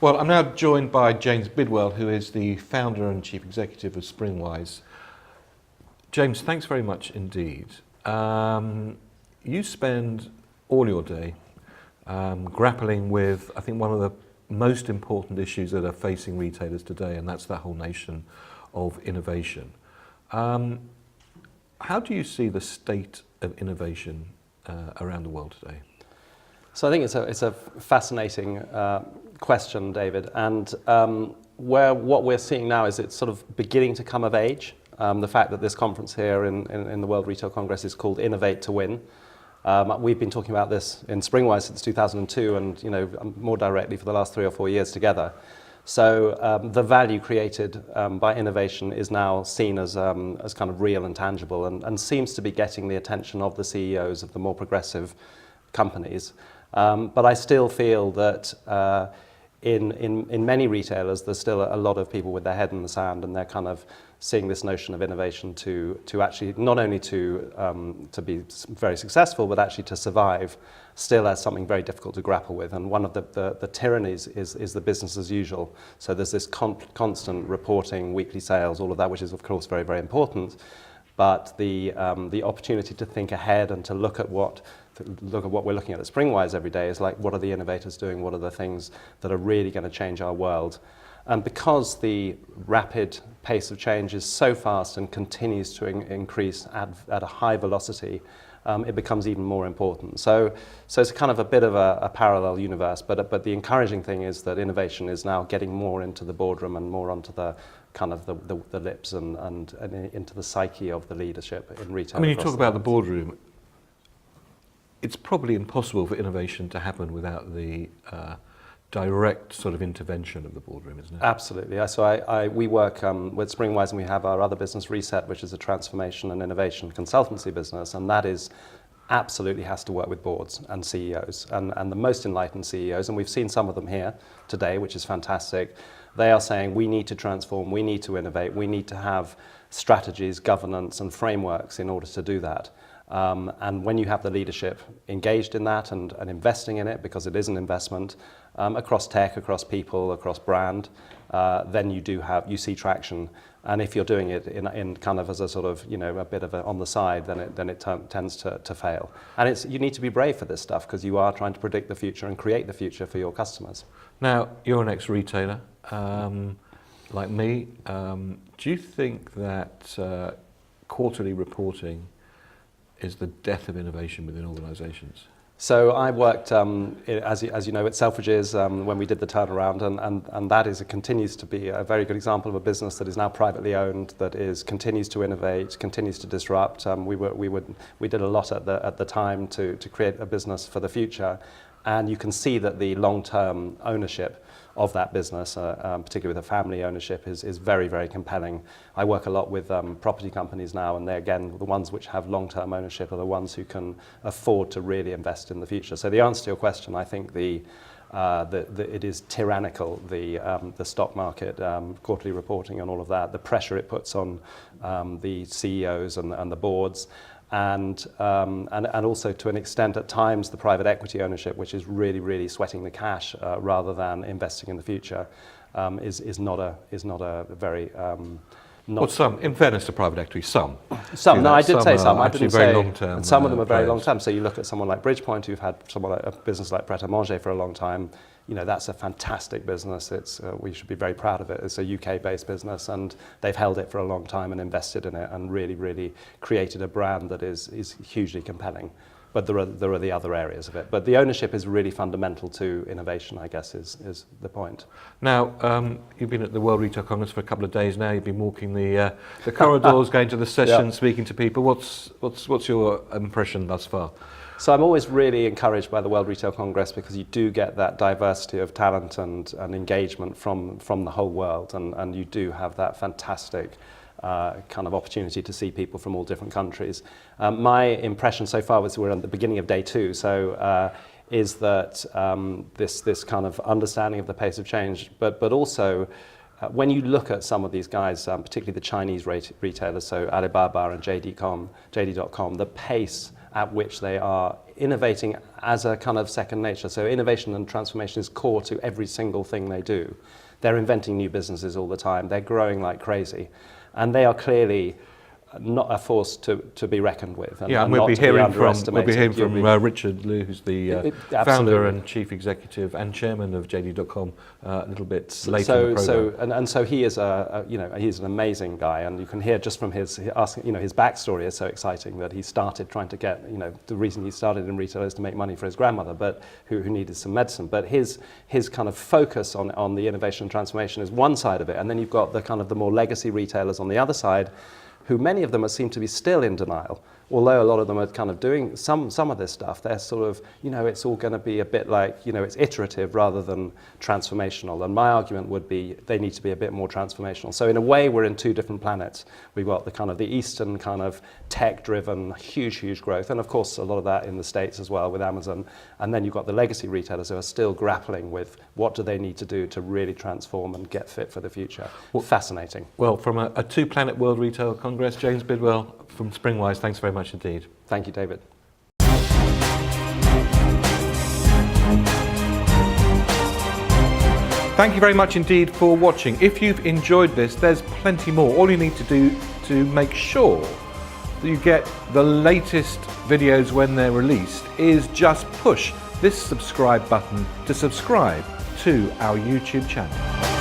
Well, I'm now joined by James Bidwell, who is the founder and chief executive of Springwise. James, thanks very much indeed. You spend all your day grappling with, I think, one of the most important issues that are facing retailers today, and that's that whole notion of innovation. How do you see the state of innovation around the world today? So I think it's a fascinating question, David, and what we're seeing now is it's sort of beginning to come of age. The fact that this conference here in the World Retail Congress is called Innovate to Win. We've been talking about this in Springwise since 2002, and more directly for the last 3 or 4 years together. So the value created by innovation is now seen as kind of real and tangible, and seems to be getting the attention of the CEOs of the more progressive companies. But I still feel that in many retailers, there's still a lot of people with their head in the sand, and they're kind of seeing this notion of innovation to actually not only to be very successful, but actually to survive, still as something very difficult to grapple with. And one of the tyrannies is the business as usual. So there's this constant reporting, weekly sales, all of that, which is of course very, very important. But the opportunity to think ahead and to look at what we're looking at Springwise every day is like, what are the innovators doing? What are the things that are really going to change our world? And because the rapid pace of change is so fast and continues to increase at a high velocity, it becomes even more important. So it's kind of a bit of a parallel universe, but the encouraging thing is that innovation is now getting more into the boardroom and more onto the kind of the lips and into the psyche of the leadership in retail. I mean, you talk about the boardroom. It's probably impossible for innovation to happen without the direct sort of intervention of the boardroom, isn't it? Absolutely. So we work with Springwise, and we have our other business, Reset, which is a transformation and innovation consultancy business, and that is absolutely has to work with boards and CEOs, and the most enlightened CEOs, and we've seen some of them here today, which is fantastic. They are saying we need to transform, we need to innovate, we need to have strategies, governance and frameworks in order to do that. And when you have the leadership engaged in that and investing in it, because it is an investment across tech, across people, across brand, then you see traction. And if you're doing it in kind of as a sort of, a bit of on the side, then it tends to fail. And you need to be brave for this stuff, because you are trying to predict the future and create the future for your customers. Now, you're an ex-retailer, like me. Do you think that quarterly reporting is the death of innovation within organisations? So I worked, as you know, at Selfridges when we did the turnaround, and that continues to be a very good example of a business that is now privately owned, that continues to innovate, continues to disrupt. We did a lot at the time to create a business for the future, and you can see that the long-term ownership of that business, particularly with a family ownership, is very, very compelling. I work a lot with property companies now, and they're, again, the ones which have long-term ownership are the ones who can afford to really invest in the future. So the answer to your question, I think it is tyrannical, the stock market, quarterly reporting and all of that, the pressure it puts on the CEOs and the boards, and also to an extent at times the private equity ownership, which is really, really sweating the cash rather than investing in the future, is not a very well, some, in fairness to private equity, some. Some, no, I did say some. I didn't say very long term. And some of them are very long term. So you look at someone like Bridgepoint, who've had a business like Pret a Manger for a long time. That's a fantastic business. We should be very proud of it. It's a UK-based business, and they've held it for a long time and invested in it, and really, really created a brand that is hugely compelling. But there are the other areas of it. But the ownership is really fundamental to innovation, I guess, is the point. Now, you've been at the World Retail Congress for a couple of days now. You've been walking the corridors, going to the sessions, speaking to people. What's your impression thus far? So I'm always really encouraged by the World Retail Congress, because you do get that diversity of talent and engagement from the whole world, and you do have that fantastic kind of opportunity to see people from all different countries. My impression so far was we're at the beginning of day 2, so is that this kind of understanding of the pace of change, but also when you look at some of these guys, particularly the Chinese retailers, so Alibaba and JD.com, the pace at which they are innovating as a kind of second nature. So innovation and transformation is core to every single thing they do. They're inventing new businesses all the time. They're growing like crazy. And they are clearly not a force to be reckoned with. And And we'll not be to hearing underestimated. from Richard Liu, who's the founder and chief executive and chairman of JD.com, a little bit later in the program. So he is he's an amazing guy, and you can hear just from his his backstory is so exciting that he started trying to get, the reason he started in retail is to make money for his grandmother, but who needed some medicine. But his kind of focus on the innovation and transformation is one side of it, and then you've got the kind of the more legacy retailers on the other side, who many of them seem to be still in denial. Although a lot of them are kind of doing some of this stuff, they're sort of, it's all going to be a bit like, it's iterative rather than transformational. And my argument would be they need to be a bit more transformational. So in a way, we're in two different planets. We've got the kind of the Eastern kind of tech-driven, huge growth. And of course, a lot of that in the States as well with Amazon. And then you've got the legacy retailers who are still grappling with what do they need to do to really transform and get fit for the future. Well, fascinating. Well, from a two-planet World Retail Congress, James Bidwell from Springwise, thanks very much indeed. Thank you, David. Thank you very much indeed for watching. If you've enjoyed this, there's plenty more. All you need to do to make sure that you get the latest videos when they're released is just push this subscribe button to subscribe to our YouTube channel.